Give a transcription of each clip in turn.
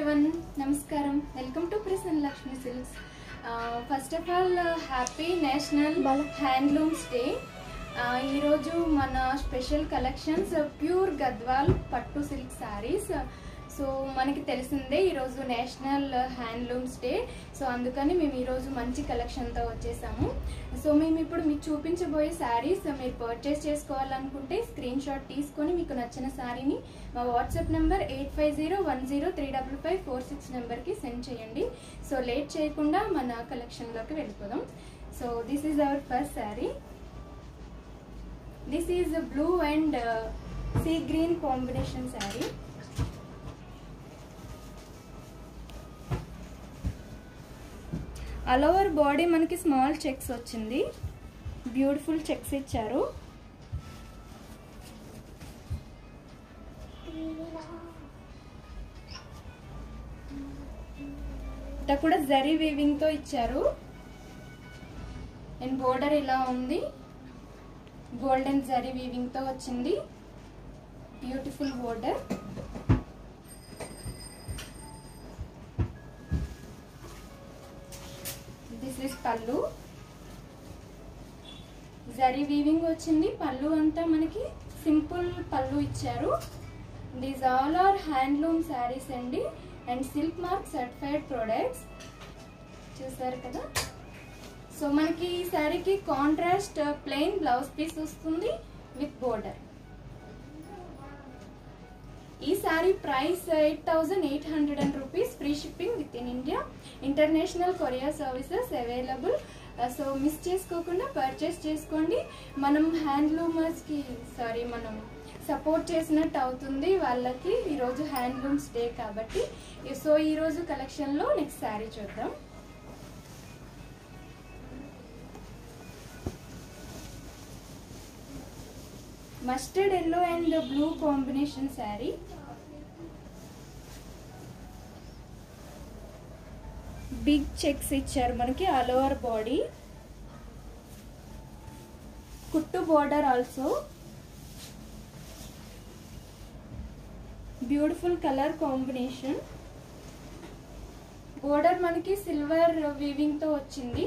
everyone, Namaskaram. Welcome to Prasanna Lakshmi Silks. First of all, happy National Handlooms Day. ఈ రోజు మన special collections pure Gadwal పట్టు silk saris. So మనకి తెలిసిందే ఈరోజు నేషనల్ హ్యాండ్లూమ్స్ డే. సో అందుకని మేము ఈరోజు మంచి కలెక్షన్తో వచ్చేసాము. సో మేము ఇప్పుడు మీకు చూపించబోయే శారీస్ మీరు పర్చేస్ చేసుకోవాలనుకుంటే స్క్రీన్ షాట్ తీసుకొని మీకు నచ్చిన శారీని మా వాట్సాప్ నెంబర్ 8501035546 నెంబర్కి సెండ్ చేయండి. సో లేట్ చేయకుండా మన కలెక్షన్లోకి వెళ్ళిపోదాం. So this is our first sari. This is a blue and sea green combination saree. All over body మనకి స్మాల్ చెక్స్ వచ్చింది. బ్యూటిఫుల్ చెక్స్ ఇచ్చారు. ఇట కూడా జరీ వీవింగ్ తో ఇచ్చారు. అండ్ బోర్డర్ ఇలా ఉంది. గోల్డెన్ జరీ వీవింగ్ తో వచ్చింది. Beautiful border. దిస్ ఇస్ పల్లు. జరీ వీవింగ్ వచ్చింది. పల్లు అంతా మనకి సింపుల్ పల్లు ఇచ్చారు. These all are handloom saris అండి and silk mark certified products. చూసారు కదా. సో మనకి ఈ శారీకి కాంట్రాస్ట్ ప్లెయిన్ బ్లౌజ్ పీస్ వస్తుంది విత్ బోర్డర్. ఈ sari price 8800 rupees. Free shipping with in India. International courier services available. So miss చేసుకోకుండా పర్చేస్ చేసుకోండి. మనం హ్యాండ్లూమర్స్కి మనం సపోర్ట్ చేసినట్టు అవుతుంది వాళ్ళకి. ఈరోజు హ్యాండ్లూమ్స్ డే కాబట్టి. సో ఈరోజు కలెక్షన్లో నెక్స్ట్ శారీ చూద్దాం. Mustard yellow and blue combination sari. Big checks ఇచ్చారు మనకి ఆల్ ఓవర్ బాడీ. కుట్టు border also. Beautiful colour combination. Border మనకి సిల్వర్ వీవింగ్ తో వచ్చింది.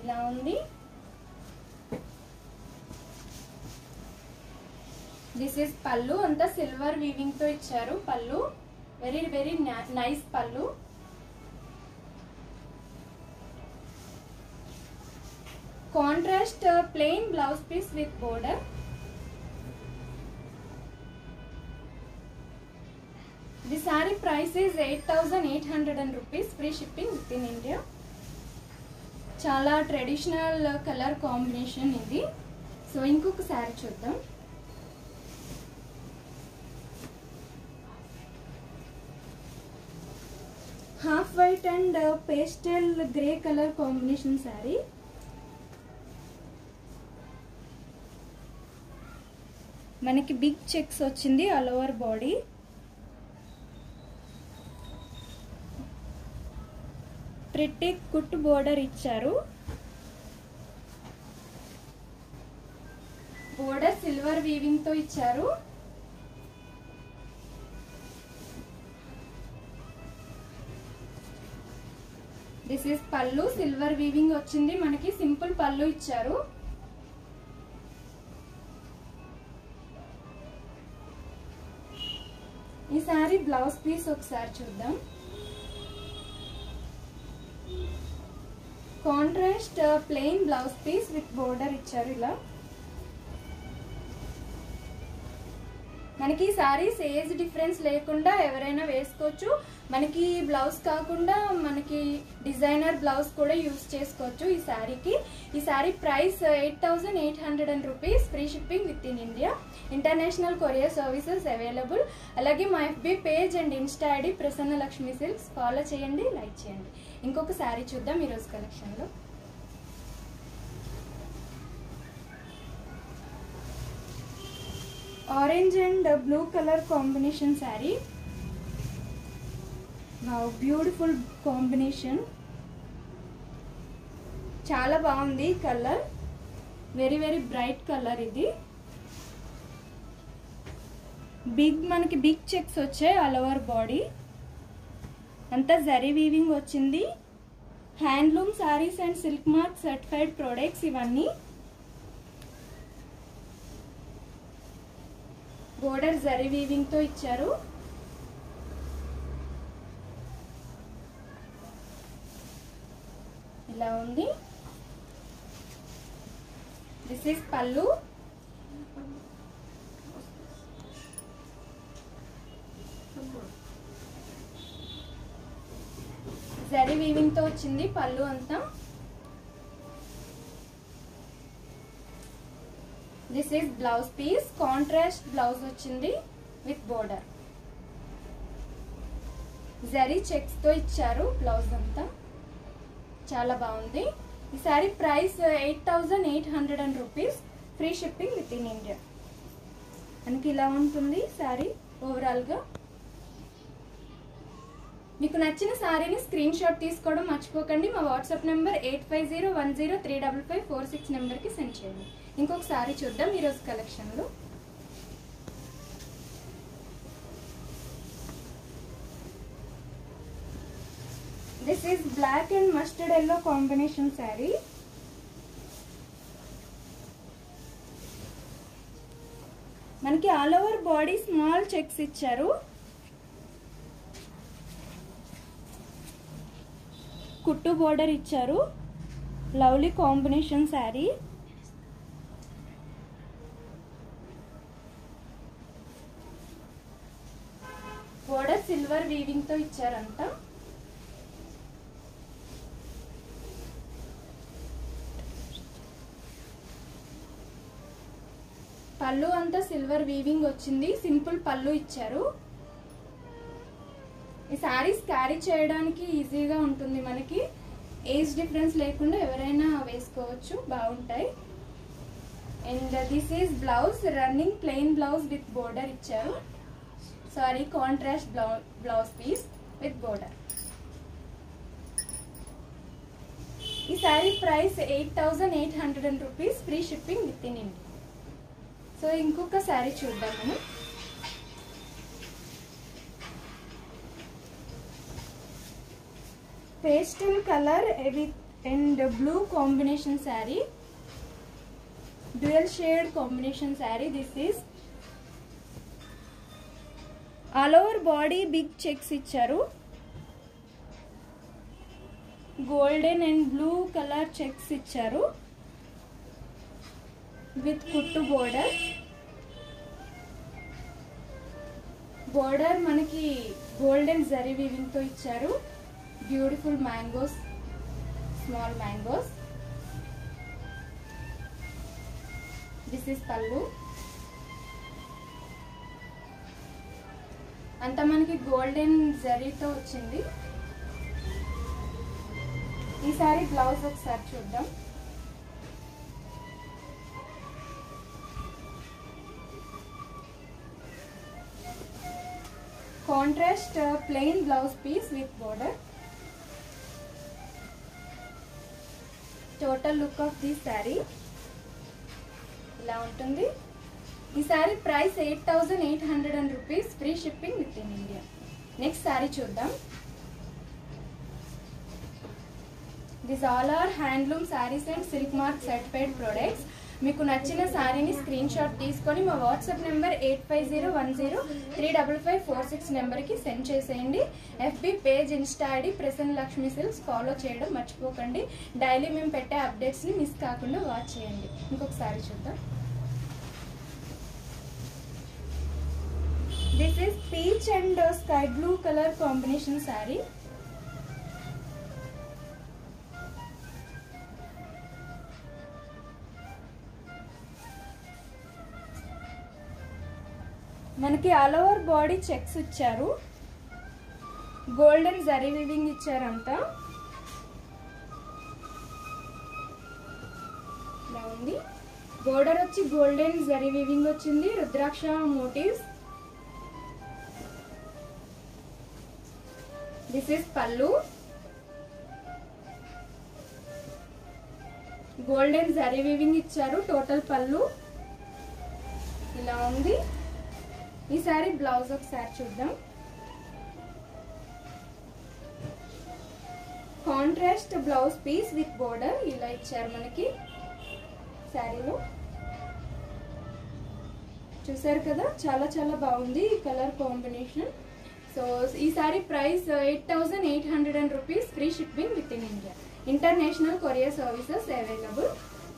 ఇలా ఉంది. దిస్ ఇస్ పల్లు. అంతా సిల్వర్ వీవింగ్ తో ఇచ్చారు pallu. Very very nice pallu. Contrast plain blouse piece with border. The sari price is 8800 rupees. Free shipping with in India. చాలా ట్రెడిషనల్ కలర్ కాంబినేషన్ ఇది. సో ఇంకొక సారీ చూద్దాం. Half white and pastel grey colour combination sari. మనకి big checks వచ్చింది all over body. Pretty kuttu border ఇచ్చారు. Border silver weaving తో ఇచ్చారు. This is pallu. Silver weaving వచ్చింది మనకి. సింపుల్ పల్లు ఇచ్చారు. ఈ సారీ బ్లౌజ్ పీస్ ఒకసారి చూద్దాం. Contrast plain blouse piece with border ఇచ్చారు. ఇలా మనకి సారీస్ ఏజ్ డిఫరెన్స్ లేకుండా ఎవరైనా వేసుకోవచ్చు. మనకి బ్లౌజ్ కాకుండా మనకి డిజైనర్ బ్లౌజ్ కూడా యూజ్ చేసుకోవచ్చు ఈ శారీకి. ఈ sari price 8800 rupees. Free shipping with in India. International courier services available. అలాగే మా FB page and Insta ID Prasanna Lakshmi silks. Follow చేయండి, లైక్ చేయండి. ఇంకొక శారీ చూద్దాం ఈరోజు కలెక్షన్లో. Orange and blue colour combination sari. Wow, beautiful combination. చాలా బాగుంది colour. Very very bright colour ఇది. మనకి బిగ్ చెక్స్ వచ్చాయి ఆల్ ఓవర్ బాడీ. అంతా జరీ వీవింగ్ వచ్చింది. Handloom saris and silk mark certified products ఇవన్నీ. బోర్డర్ జరీ వీవింగ్ తో ఇచ్చారు. ఇలా ఉంది. దిస్ ఈస్ పళ్ళు. జరీ వీవింగ్ తో వచ్చింది పళ్ళు అంతా. This is blouse piece. Contrast blouse వచ్చింది విత్ బోర్డర్. జరీ చెక్స్ తో ఇచ్చారు బ్లౌజ్ అంతా. చాలా బాగుంది. ఈ sari price 8800 rupees. Free shipping with in India. మనకి ఇలా ఉంటుంది సారీ ఓవరాల్ గా. మీకు నచ్చిన సారీని స్క్రీన్ షాట్ తీసుకోవడం మర్చిపోకండి. మా వాట్సాప్ నెంబర్ 8501035546 నెంబర్కి సెండ్ చేయండి. ఇంకొక సారీ చూద్దాం ఈరోజు కలెక్షన్లో. This is black and mustard yellow combination sari. మనకి all over body small checks ఇచ్చారు. కుట్టు బోర్డర్ ఇచ్చారు. Lovely combination sari. Border silver weaving తో ఇచ్చారంట. పళ్ళు అంతా సిల్వర్ వీవింగ్ వచ్చింది. సింపుల్ పళ్ళు ఇచ్చారు. ఈ శారీస్ క్యారీ చేయడానికి ఈజీగా ఉంటుంది. మనకి ఏజ్ డిఫరెన్స్ లేకుండా ఎవరైనా వేసుకోవచ్చు. బాగుంటాయి. And this is blouse. Running plain blouse with border ఇచ్చారు. Sari contrast blouse piece with border. ఈ sari price 8800 rupees. Free shipping with in India. So ఇంకొక శారీ చూద్దాం మనం. Pastel colour and blue combination sari. Dual shade combination sari. This is all over body big checks ఇచ్చారు. Golden and blue colour checks ఇచ్చారు with కుట్టు border. Border మనకి golden zari weaving తో ఇచ్చారు. Beautiful mangoes, small mangoes. This is పల్లు. అంతా మనకి golden జరీతో వచ్చింది. ఈసారి బ్లౌజ్ ఒకసారి చూద్దాం. Contrast plain blouse piece with border. Total look of the sari ఇలా ఉంటుంది. ఈ sari price 8800 rupees. Free shipping with in India. Next sari చూద్దాం. This all are handloom saris and silk mark certified products. మీకు నచ్చిన శారీని స్క్రీన్ షాట్ తీసుకొని మా వాట్సాప్ నెంబర్ 8501035546 నెంబర్కి సెండ్ చేసేయండి. FB page, Insta ID Prasanna Lakshmi silks follow చేయడం మర్చిపోకండి. డైలీ మేము పెట్టే అప్డేట్స్ని మిస్ కాకుండా వాచ్ చేయండి. ఇంకొక శారీ చూద్దాం. This is peach and sky blue colour combination sari. మనకి ఆల్ ఓవర్ బాడీ చెక్స్ ఇచ్చారు. గోల్డెన్ జరీ వీవింగ్ ఇచ్చారంతా. ఇలా ఉంది. బోర్డర్ వచ్చి గోల్డెన్ జరీ వీవింగ్ వచ్చింది. Rudraksha motifs. This is pallu. Golden zari weaving ఇచ్చారు. టోటల్ పల్లు ఇలా ఉంది. ఈ సారీ బ్లౌజ్ ఒకసారి చూద్దాం. Contrast blouse piece with border ఇలా ఇచ్చారు మనకి శారీలో. చూసారు కదా, చాలా చాలా బాగుంది ఈ కలర్ కాంబినేషన్. సో ఈ sari price 8800 rupees, free shipping with in India, international courier services available.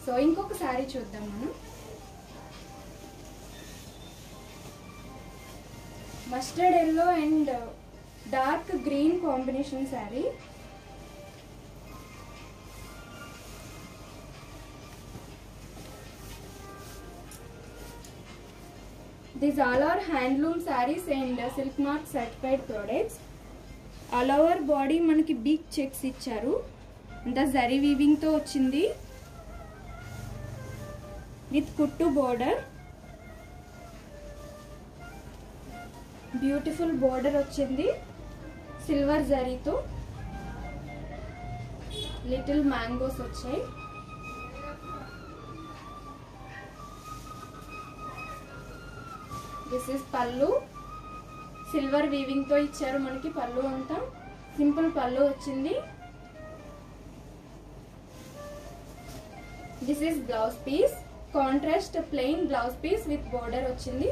So ఇంకొక సారీ చూద్దాం మనం. Mustard yellow and dark green combination sari. These all are handloom sarees and silk mark certified products. All over body మనకి big checks ఇచ్చారు. అంతా zari weaving తో వచ్చింది with కుట్టు border. Beautiful border వచ్చింది సిల్వర్ జరీతో. లిటిల్ మ్యాంగోస్ వచ్చాయి. This is pallu. Silver weaving తో ఇచ్చారు మనకి పల్లు అంతా. సింపుల్ పల్లు వచ్చింది. This is blouse piece. Contrast plain blouse piece with border వచ్చింది.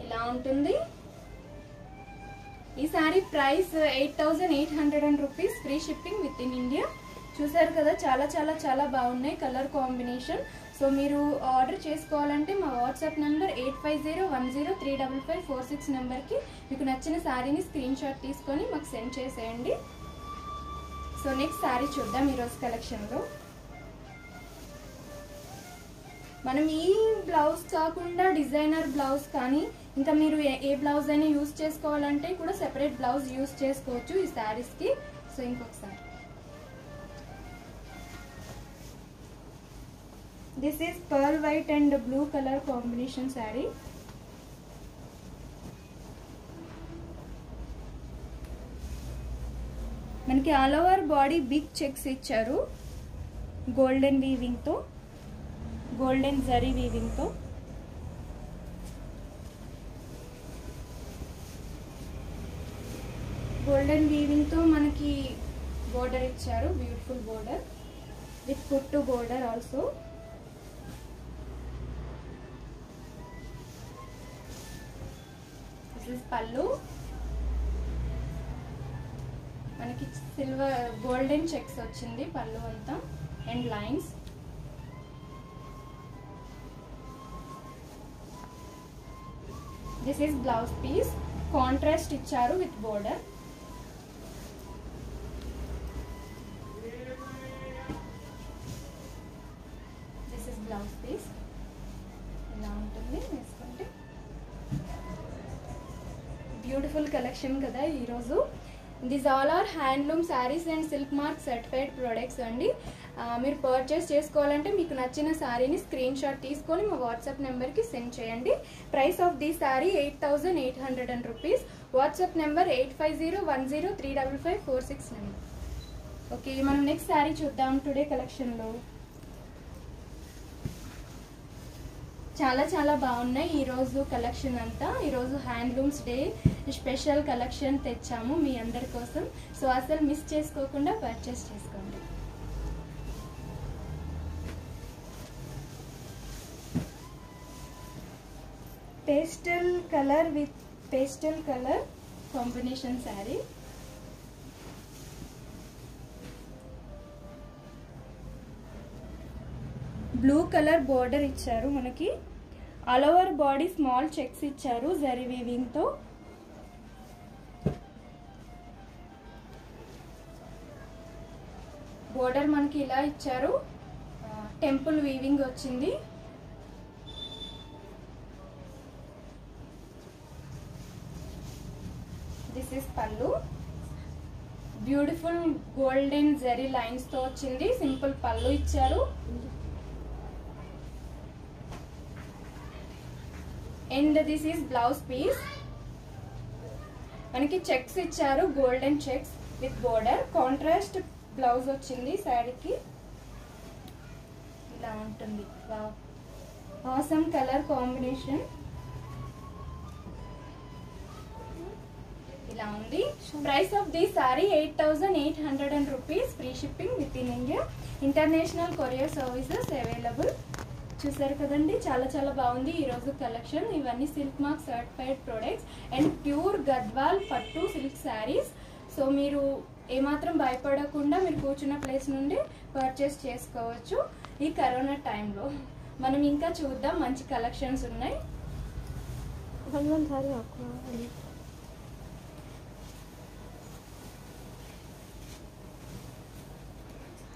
ఇలా ఉంటుంది. ఈ sari price 8800 rupees, free shipping with in India. చూసారు కదా, చాలా చాలా చాలా బాగున్నాయి కలర్ కాంబినేషన్. సో మీరు ఆర్డర్ చేసుకోవాలంటే మా వాట్సాప్ నెంబర్ 8501035546 నెంబర్కి మీకు నచ్చిన శారీని స్క్రీన్ షాట్ తీసుకొని మాకు సెండ్ చేసేయండి. సో నెక్స్ట్ శారీ చూద్దాం ఈరోజు కలెక్షన్లో. మనం ఈ బ్లౌజ్ కాకుండా డిజైనర్ బ్లౌజ్ కానీ ఇంకా మీరు ఏ బ్లౌజ్ అయినా యూజ్ చేసుకోవాలంటే కూడా సెపరేట్ బ్లౌజ్ యూజ్ చేసుకోవచ్చు ఈ శారీస్కి. సో ఇంకొకసారి this is pearl white and blue colour combination sari. మనకి all over body big checks ఇచ్చారు గోల్డెన్ వీవింగ్తో, గోల్డెన్ జరీ వీవింగ్తో. గోల్డెన్ వీవింగ్తో మనకి బోర్డర్ ఇచ్చారు, బ్యూటిఫుల్ బోర్డర్ విత్ కుట్టు బోర్డర్ ఆల్సో. పల్లు మనకి సిల్వర్ గోల్డెన్ చెక్స్ వచ్చింది పల్లు అంతా and lines. This is blouse piece. Contrast ఇచ్చారు with border. This is blouse piece. ఇలా ఉంటుంది వేసుకుంటే. బ్యూటిఫుల్ కలెక్షన్ కదా ఈరోజు. These all are handloom saris and silk mark certified products అండి. మీరు పర్చేస్ చేసుకోవాలంటే మీకు నచ్చిన శారీని స్క్రీన్ షాట్ తీసుకొని మా వాట్సాప్ నెంబర్కి సెండ్ చేయండి. Price of the sari 8800 rupees. WhatsApp number 8501035546 number. Okay, మనం నెక్స్ట్ శారీ చూద్దాం టుడే కలెక్షన్లో. చాలా చాలా బాగున్నాయి ఈరోజు కలెక్షన్ అంతా. ఈరోజు హ్యాండ్లూమ్స్ డే స్పెషల్ కలెక్షన్ తెచ్చాము మీ అందరి కోసం. సో అసలు మిస్ చేసుకోకుండా పర్చేస్ చేసుకోండి. Pastel colour with pastel colour combination sari. Blue colour border ఇచ్చారు మనకి. All over body small checks ఇచ్చారు జరీ వీవింగ్ తో. బోర్డర్ మనకి ఇలా ఇచ్చారు, టెంపుల్ వీవింగ్ వచ్చింది. This is pallu. Beautiful golden zari lines తో వచ్చింది. సింపుల్ పల్లు ఇచ్చారు. And this is blouse piece. మనకి చెక్స్ ఇచ్చారు, golden checks with border. Contrast blouse వచ్చింది శారీకి. ఇలా ఉంటుంది. ఆసమ్ కలర్ కాంబినేషన్ ఇలా ఉంది. Price of the sorry 8,800 rupees. Free shipping with in India. International courier services available. చూసారు కదండి, చాలా చాలా బాగుంది ఈరోజు కలెక్షన్. ఇవన్నీ silk mark certified products and pure Gadwal పట్టు సిల్క్ శారీస్. సో మీరు ఏమాత్రం భయపడకుండా మీరు కూర్చున్న ప్లేస్ నుండి పర్చేస్ చేసుకోవచ్చు ఈ కరోనా టైంలో. మనం ఇంకా చూద్దాం, మంచి కలెక్షన్స్ ఉన్నాయి.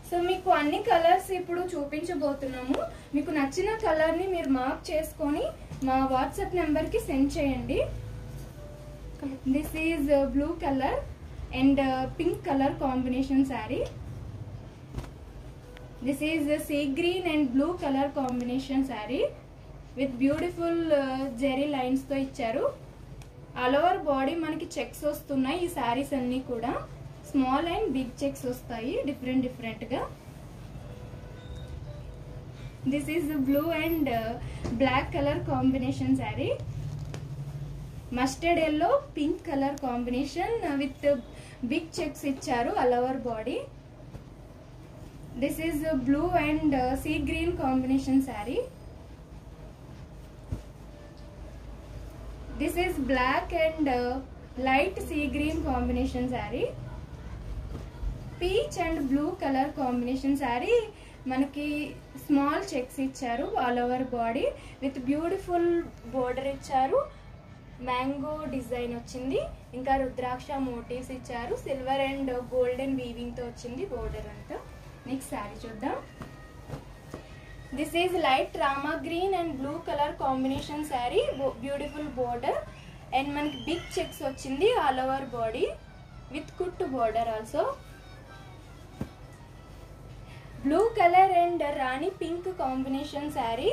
సో మీకు అన్ని కలర్స్ ఇప్పుడు చూపించబోతున్నాము. మీకు నచ్చిన కలర్ని మీరు మార్క్ చేసుకొని మా వాట్సాప్ నెంబర్కి సెండ్ చేయండి. This is blue colour and pink colour combination sari. This is sea green and blue colour combination sari with beautiful zari లైన్స్తో ఇచ్చారు. ఆల్ ఓవర్ బాడీ మనకి చెక్స్ వస్తున్నాయి. ఈ శారీస్ అన్నీ కూడా స్మాల్ అండ్ బిగ్ చెక్స్ వస్తాయి డిఫరెంట్ గా. This is blue and black colour combination sari. Mustard yellow pink colour combination with big checks ఇచ్చారు all over body. This is blue and sea green combination sari. This is black and light sea green combination sari. Peach and blue colour combination sari. మనకి small checks ఇచ్చారు all over body with beautiful border ఇచ్చారు. Mango design వచ్చింది. ఇంకా rudraksha motifs ఇచ్చారు. Silver and golden weaving తో వచ్చింది border అంతా. Next sari చూద్దాం. This is light Rama green and blue colour combination sari. Beautiful border and మనకి బిగ్ చెక్స్ వచ్చింది ఆల్ ఓవర్ బాడీ విత్ కుట్టు border also. Blue colour and Rani pink combination sari.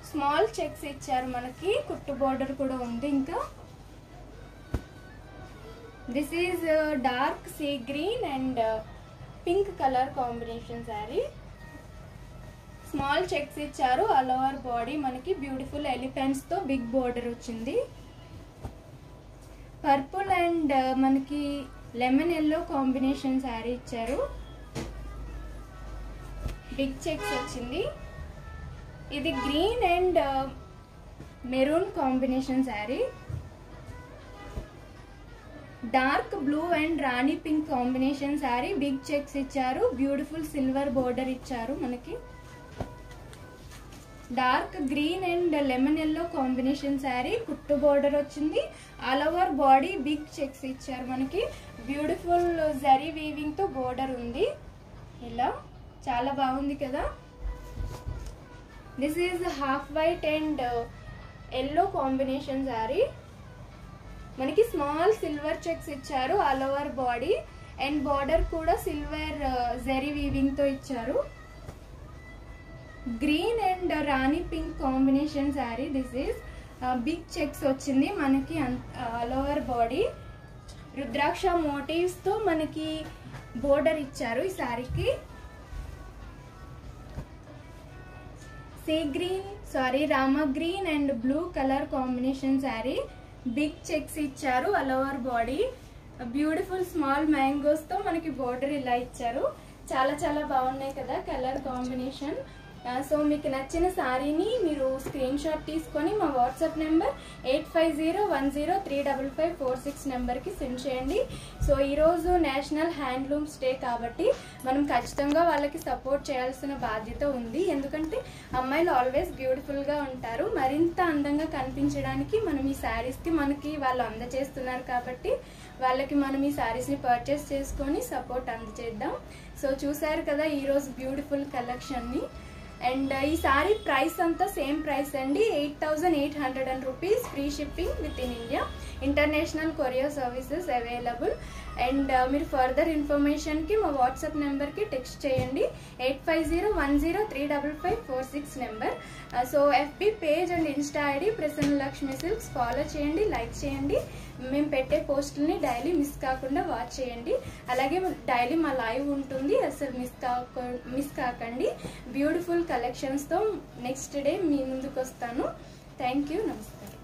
Small checks ఇచ్చారు మనకి, kuttu border కూడా ఉంది. ఇంకా this is dark sea green and pink colour combination sari. Small checks ఇచ్చారు all over body మనకి. బ్యూటిఫుల్ ఎలిఫెంట్స్ తో బిగ్ బోర్డర్ వచ్చింది. పర్పుల్ అండ్ మనకి లెమన్ ఎల్లో కాంబినేషన్ శారీ ఇచ్చారు. బిగ్ చెక్స్ వచ్చింది. ఇది green and maroon combination sari. Dark blue and Rani pink combination sari. Big checks ఇచ్చారు. Beautiful silver border ఇచ్చారు మనకి. Dark green and lemon yellow combination sari. Kuttu border వచ్చింది. All over body big checks ఇచ్చారు మనకి. Beautiful zari weaving తో బోర్డర్ ఉంది. ఇలా చాలా బాగుంది కదా. This is half white and yellow combination sari. మనకి స్మాల్ సిల్వర్ చెక్స్ ఇచ్చారు all over body and border కూడా సిల్వర్ జరీ వీవింగ్ తో ఇచ్చారు. Green and Rani pink combination sari. This is big checks వచ్చింది మనకి all over body. Rudraksha motifs తో మనకి బోర్డర్ ఇచ్చారు ఈ శారీకి. Sea green Rama green and blue colour combination sari. Big checks ఇచ్చారు all over body. Beautiful small mangoes తో మనకి బోర్డర్ ఇలా ఇచ్చారు. చాలా చాలా బాగున్నాయి కదా కలర్ కాంబినేషన్. సో మీకు నచ్చిన శారీని మీరు స్క్రీన్ షాట్ తీసుకొని మా వాట్సాప్ నెంబర్ 8501035546 నెంబర్కి సెండ్ చేయండి. సో ఈరోజు నేషనల్ హ్యాండ్లూమ్స్ డే కాబట్టి మనం ఖచ్చితంగా వాళ్ళకి సపోర్ట్ చేయాల్సిన బాధ్యత ఉంది. ఎందుకంటే అమ్మాయిలు ఆల్వేస్ బ్యూటిఫుల్గా ఉంటారు. మరింత అందంగా కనిపించడానికి మనం ఈ శారీస్కి మనకి వాళ్ళు అందజేస్తున్నారు కాబట్టి వాళ్ళకి మనం ఈ శారీస్ని పర్చేస్ చేసుకొని సపోర్ట్ అందజేద్దాం. సో చూసారు కదా ఈరోజు బ్యూటిఫుల్ కలెక్షన్ని. అండ్ ఈ సారీ ప్రైస్ అంతా సేమ్ ప్రైస్ అండి. 8,800 rupees. Free shipping with in India. International courier services available. And మీరు ఫర్దర్ ఇన్ఫర్మేషన్కి మా వాట్సాప్ నెంబర్కి టెక్స్ట్ చేయండి 8501035546 number. So FB page and Insta ID Prasanna Lakshmi silks follow చేయండి, లైక్ చేయండి. మేము పెట్టే పోస్టుల్ని డైలీ మిస్ కాకుండా వాచ్ చేయండి. అలాగే డైలీ మా లైవ్ ఉంటుంది, అసలు మిస్ కాకండి. బ్యూటిఫుల్ కలెక్షన్స్తో నెక్స్ట్ డే మీ ముందుకు వస్తాను. Thank you. నమస్కారం.